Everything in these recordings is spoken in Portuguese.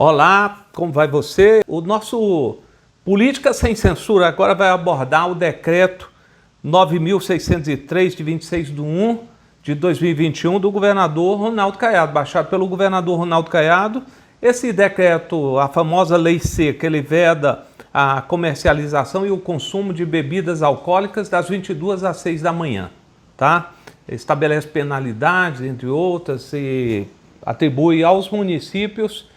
Olá, como vai você? O nosso Política Sem Censura agora vai abordar o decreto 9.603 de 26/1 de 2021 do governador Ronaldo Caiado, baixado pelo governador Ronaldo Caiado. Esse decreto, a famosa Lei Seca, ele veda a comercialização e o consumo de bebidas alcoólicas das 22 às 6 da manhã, tá? Estabelece penalidades, entre outras, e atribui aos municípios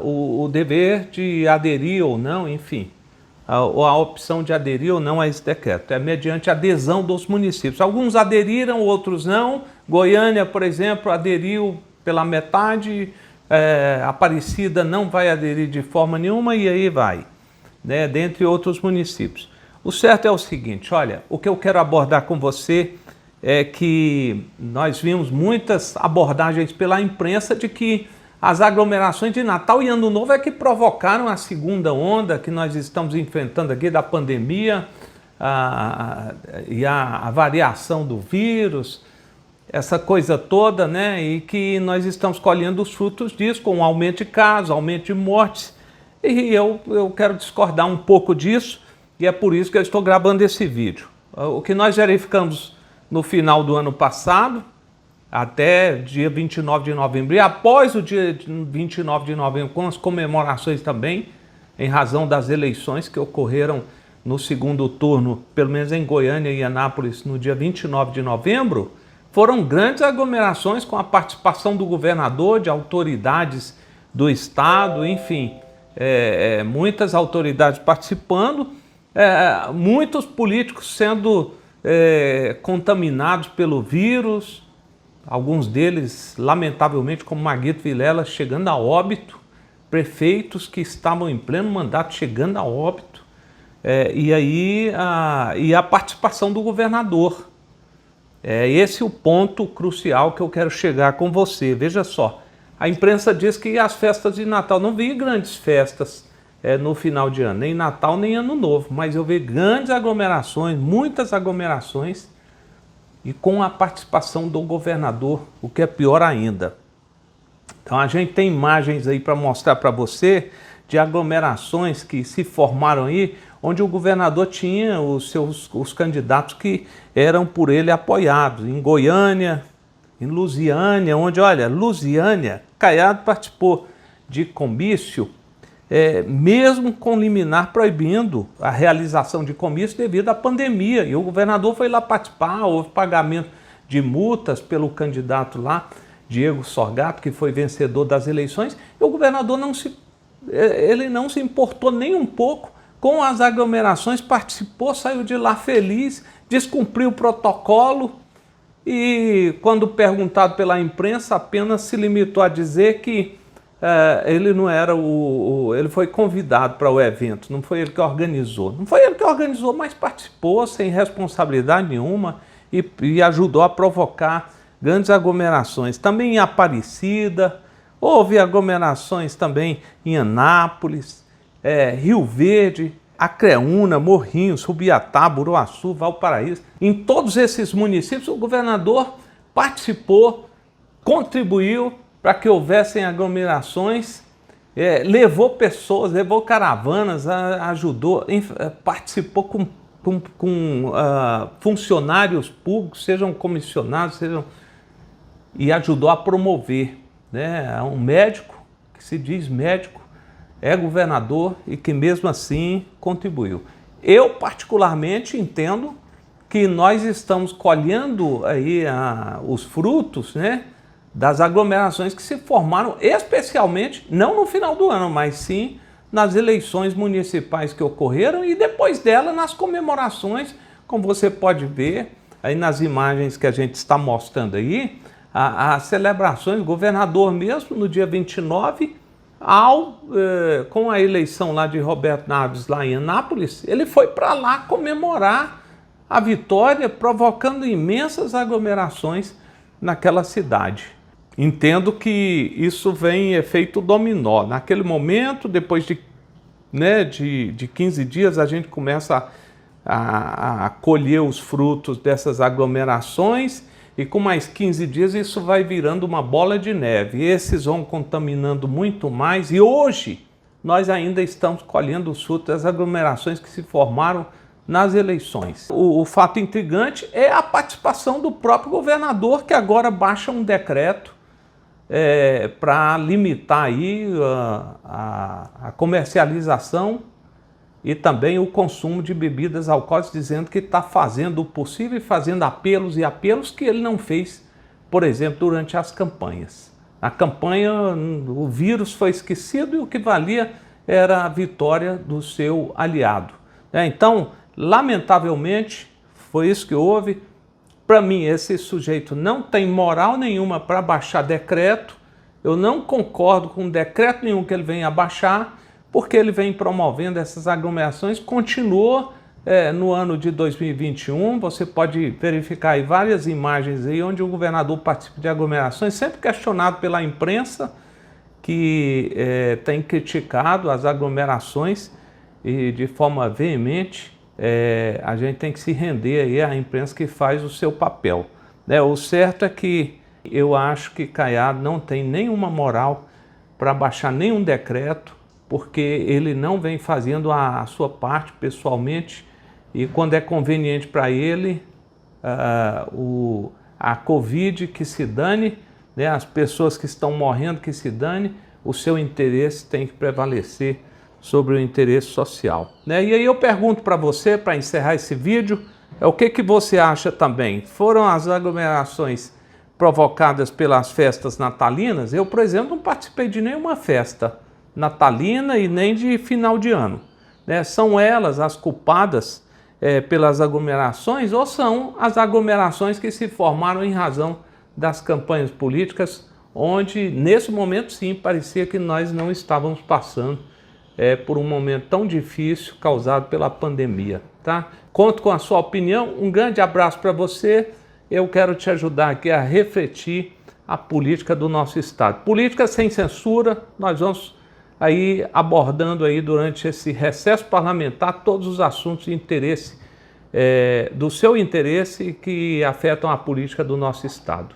o dever de aderir ou não, enfim, a opção de aderir ou não a esse decreto. É mediante adesão dos municípios. Alguns aderiram, outros não. Goiânia, por exemplo, aderiu pela metade, Aparecida não vai aderir de forma nenhuma e aí vai, né, dentre outros municípios. O certo é o seguinte, olha, o que eu quero abordar com você é que nós vimos muitas abordagens pela imprensa de que as aglomerações de Natal e Ano Novo é que provocaram a segunda onda que nós estamos enfrentando aqui da pandemia e a variação do vírus, essa coisa toda, né? E que nós estamos colhendo os frutos disso com o aumento de casos, aumento de mortes. E eu quero discordar um pouco disso e é por isso que eu estou gravando esse vídeo. O que nós verificamos no final do ano passado, até dia 29 de novembro, e após o dia 29 de novembro, com as comemorações também, em razão das eleições que ocorreram no segundo turno, pelo menos em Goiânia e Anápolis, no dia 29 de novembro, foram grandes aglomerações com a participação do governador, de autoridades do estado, enfim, muitas autoridades participando, muitos políticos sendo contaminados pelo vírus, alguns deles, lamentavelmente, como Marguito Vilela, chegando a óbito, prefeitos que estavam em pleno mandato chegando a óbito, e a participação do governador. Esse é o ponto crucial que eu quero chegar com você. Veja só, a imprensa diz que as festas de Natal, não vi grandes festas no final de ano, nem Natal nem Ano Novo, mas eu vi grandes aglomerações, muitas aglomerações, e com a participação do governador, o que é pior ainda. Então a gente tem imagens aí para mostrar para você de aglomerações que se formaram aí, onde o governador tinha os candidatos que eram por ele apoiados. Em Goiânia, em Lusiânia, onde, olha, Lusiânia, Caiado participou de comício, mesmo com liminar proibindo a realização de comício devido à pandemia. E o governador foi lá participar, houve pagamento de multas pelo candidato lá, Diego Sorgato, que foi vencedor das eleições, e o governador não se importou nem um pouco com as aglomerações, participou, saiu de lá feliz, descumpriu o protocolo e, quando perguntado pela imprensa, apenas se limitou a dizer que ele não era ele foi convidado para o evento, não foi ele que organizou. Não foi ele que organizou, mas participou sem responsabilidade nenhuma e ajudou a provocar grandes aglomerações. Também em Aparecida, houve aglomerações também em Anápolis, Rio Verde, Acreúna, Morrinhos, Rubiatá, Buruaçu, Valparaíso. Em todos esses municípios o governador participou, contribuiu para que houvessem aglomerações, levou pessoas, levou caravanas, ajudou, participou com funcionários públicos, sejam comissionados, e ajudou a promover, né? Um médico que se diz médico, é governador e que mesmo assim contribuiu. Eu particularmente entendo que nós estamos colhendo aí os frutos, né, das aglomerações que se formaram, especialmente, não no final do ano, mas sim nas eleições municipais que ocorreram e depois dela nas comemorações, como você pode ver aí nas imagens que a gente está mostrando aí, as celebrações, o governador mesmo no dia 29, com a eleição lá de Roberto Naves lá em Anápolis, ele foi para lá comemorar a vitória, provocando imensas aglomerações naquela cidade. Entendo que isso vem em efeito dominó. Naquele momento, depois de 15 dias, a gente começa a colher os frutos dessas aglomerações E com mais 15 dias isso vai virando uma bola de neve. Esses vão contaminando muito mais. E hoje nós ainda estamos colhendo os frutos das aglomerações que se formaram nas eleições. O fato intrigante é a participação do próprio governador, que agora baixa um decreto para limitar aí a comercialização e também o consumo de bebidas alcoólicas, dizendo que está fazendo o possível e fazendo apelos e apelos que ele não fez, por exemplo, durante as campanhas. Na campanha, o vírus foi esquecido e o que valia era a vitória do seu aliado. Então, lamentavelmente, foi isso que houve. Para mim, esse sujeito não tem moral nenhuma para baixar decreto. Eu não concordo com decreto nenhum que ele venha baixar, porque ele vem promovendo essas aglomerações, continua no ano de 2021, você pode verificar aí várias imagens aí onde o governador participa de aglomerações, sempre questionado pela imprensa, que tem criticado as aglomerações e de forma veemente. A gente tem que se render aí à imprensa que faz o seu papel. O certo é que eu acho que Caiado não tem nenhuma moral para baixar nenhum decreto, porque ele não vem fazendo a sua parte pessoalmente, e quando é conveniente para ele, a Covid que se dane, as pessoas que estão morrendo que se dane, o seu interesse tem que prevalecer sobre o interesse social. E aí eu pergunto para você, para encerrar esse vídeo, o que você acha também? Foram as aglomerações provocadas pelas festas natalinas? Eu, por exemplo, não participei de nenhuma festa natalina e nem de final de ano. São elas as culpadas pelas aglomerações, ou são as aglomerações que se formaram em razão das campanhas políticas, onde nesse momento sim parecia que nós não estávamos passando por um momento tão difícil causado pela pandemia, tá? Conto com a sua opinião, um grande abraço para você. Eu quero te ajudar aqui a refletir a política do nosso estado. Política sem censura, nós vamos aí abordando aí durante esse recesso parlamentar todos os assuntos de interesse, do seu interesse, que afetam a política do nosso estado.